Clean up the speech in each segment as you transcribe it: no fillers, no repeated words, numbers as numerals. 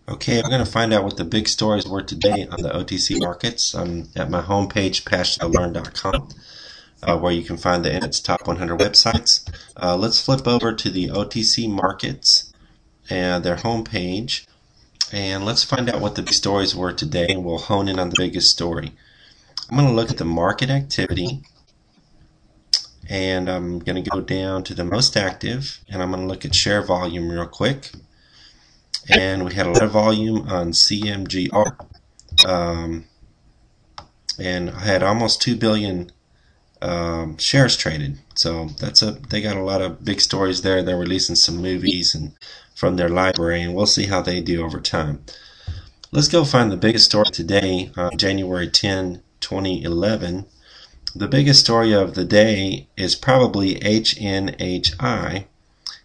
Okay, I'm going to find out what the big stories were today on the OTC markets. I'm at my homepage, passiontolearn.com, where you can find the internet's top 100 websites. Let's flip over to the OTC markets and their homepage, and let's find out what the big stories were today, and we'll hone in on the biggest story. I'm going to look at the market activity, and I'm going to go down to the most active, and I'm going to look at share volume real quick. And we had a lot of volume on CMGR, and I had almost 2 billion shares traded. So they got a lot of big stories there. They're releasing some movies and from their library, and we'll see how they do over time. Let's go find the biggest story today on January 10, 2011. The biggest story of the day is probably HNHI,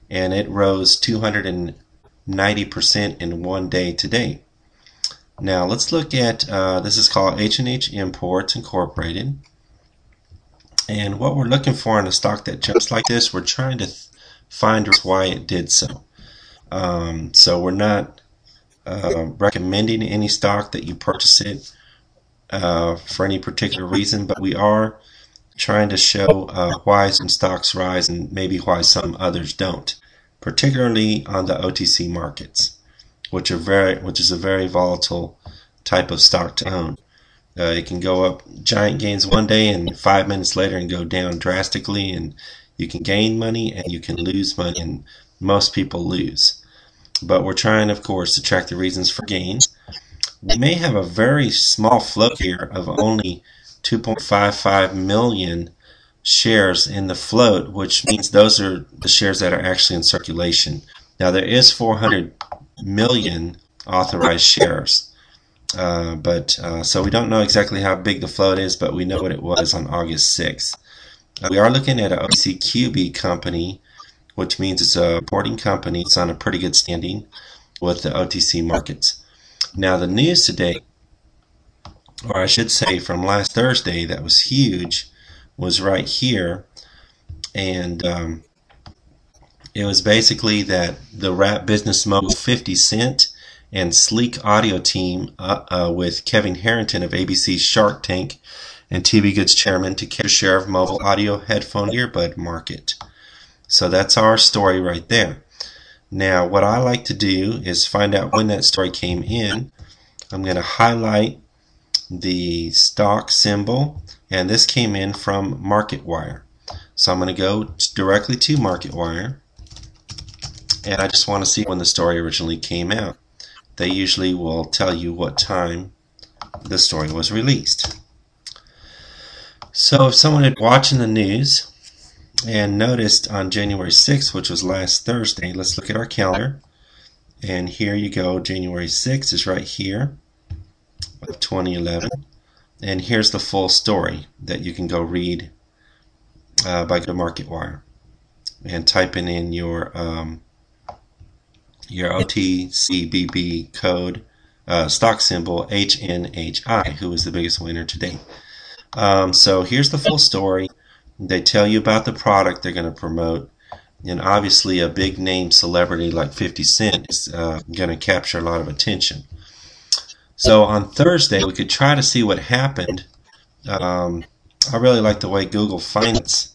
and it rose 290% in one day today. Now let's look at, this is called HNH Imports Incorporated. And what we're looking for in a stock that jumps like this, we're trying to find why it did so. So we're not recommending any stock that you purchase it for any particular reason, but we are trying to show why some stocks rise and maybe why some others don't, particularly on the OTC markets, which is a very volatile type of stock to own. It can go up giant gains one day and 5 minutes later and go down drastically, and you can gain money and you can lose money, and most people lose. But we're trying, of course, to track the reasons for gains. We may have a very small float here of only 2.55 million shares in the float, which means those are the shares that are actually in circulation. Now there is 400 million authorized shares, so we don't know exactly how big the float is, but we know what it was on August 6th. We are looking at an OTCBB company, which means it's a reporting company. It's on a pretty good standing with the OTC markets. Now the news today, or I should say from last Thursday, that was huge, was right here, and it was basically that the rap business mogul 50 Cent and sleek audio team with Kevin Harrington of ABC's Shark Tank and TV Goods chairman to capture share of mobile audio headphone earbud market. So that's our story right there. Now what I like to do is find out when that story came in. I'm going to highlight the stock symbol, and this came in from MarketWire. So I'm going to go directly to MarketWire, and I just want to see when the story originally came out. They usually will tell you what time the story was released. So if someone had watching the news and noticed on January 6th, which was last Thursday, let's look at our calendar, and here you go. January 6th is right here of 2011, and here's the full story that you can go read by going to MarketWire and typing in your OTCBB code, stock symbol HNHI, who is the biggest winner today. So here's the full story. They tell you about the product they're going to promote, and obviously a big name celebrity like 50 Cent is going to capture a lot of attention. So on Thursday we could try to see what happened. I really like the way Google Finance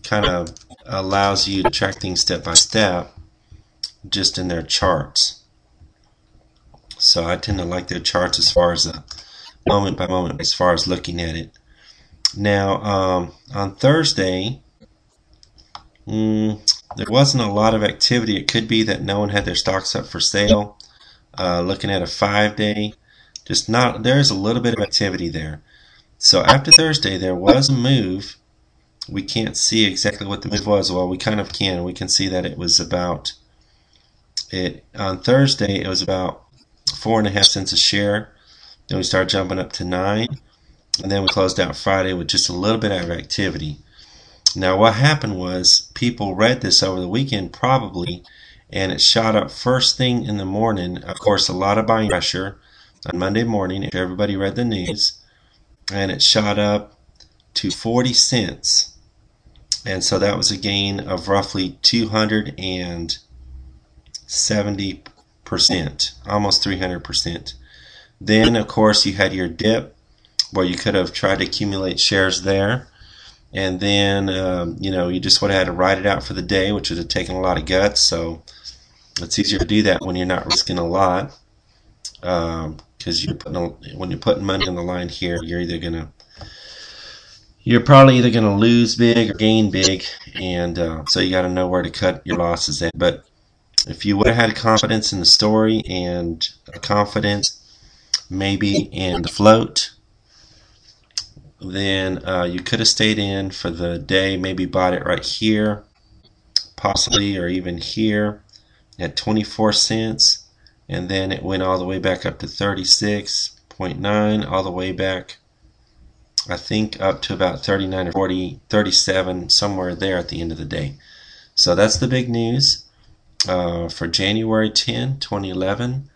kind of allows you to track things step by step just in their charts. So I tend to like their charts as far as a moment by moment, as far as looking at it. Now on Thursday there wasn't a lot of activity. It could be that no one had their stocks up for sale. Looking at a 5-day, there's a little bit of activity there. So after Thursday there was a move. We can't see exactly what the move was. Well, we kind of can. We can see that it was about on Thursday it was about 4.5 cents a share. Then we started jumping up to 9, and then we closed out Friday with just a little bit of activity. Now what happened was people read this over the weekend probably, and it shot up first thing in the morning. Of course, a lot of buying pressure on Monday morning if everybody read the news, and it shot up to 40 cents. And so that was a gain of roughly 270 almost 300%. Then, of course, you had your dip where you could have tried to accumulate shares there. And then, you just would have had to ride it out for the day, which would have taken a lot of guts. So it's easier to do that when you're not risking a lot. Because when you're putting money on the line here, you're probably either gonna lose big or gain big, and so you got to know where to cut your losses at. But if you would have had confidence in the story and confidence maybe in the float, then you could have stayed in for the day, maybe bought it right here, possibly, or even here at 24 cents. And then it went all the way back up to 36.9, all the way back, I think, up to about 39 or 40, 37, somewhere there at the end of the day. So that's the big news for January 10, 2011.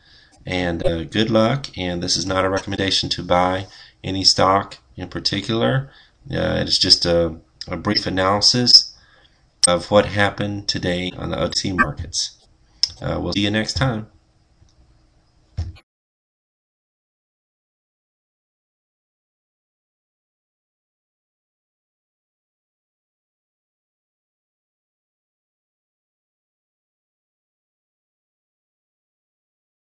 And good luck. And this is not a recommendation to buy any stock in particular. It's just a brief analysis of what happened today on the OTC markets. We'll see you next time.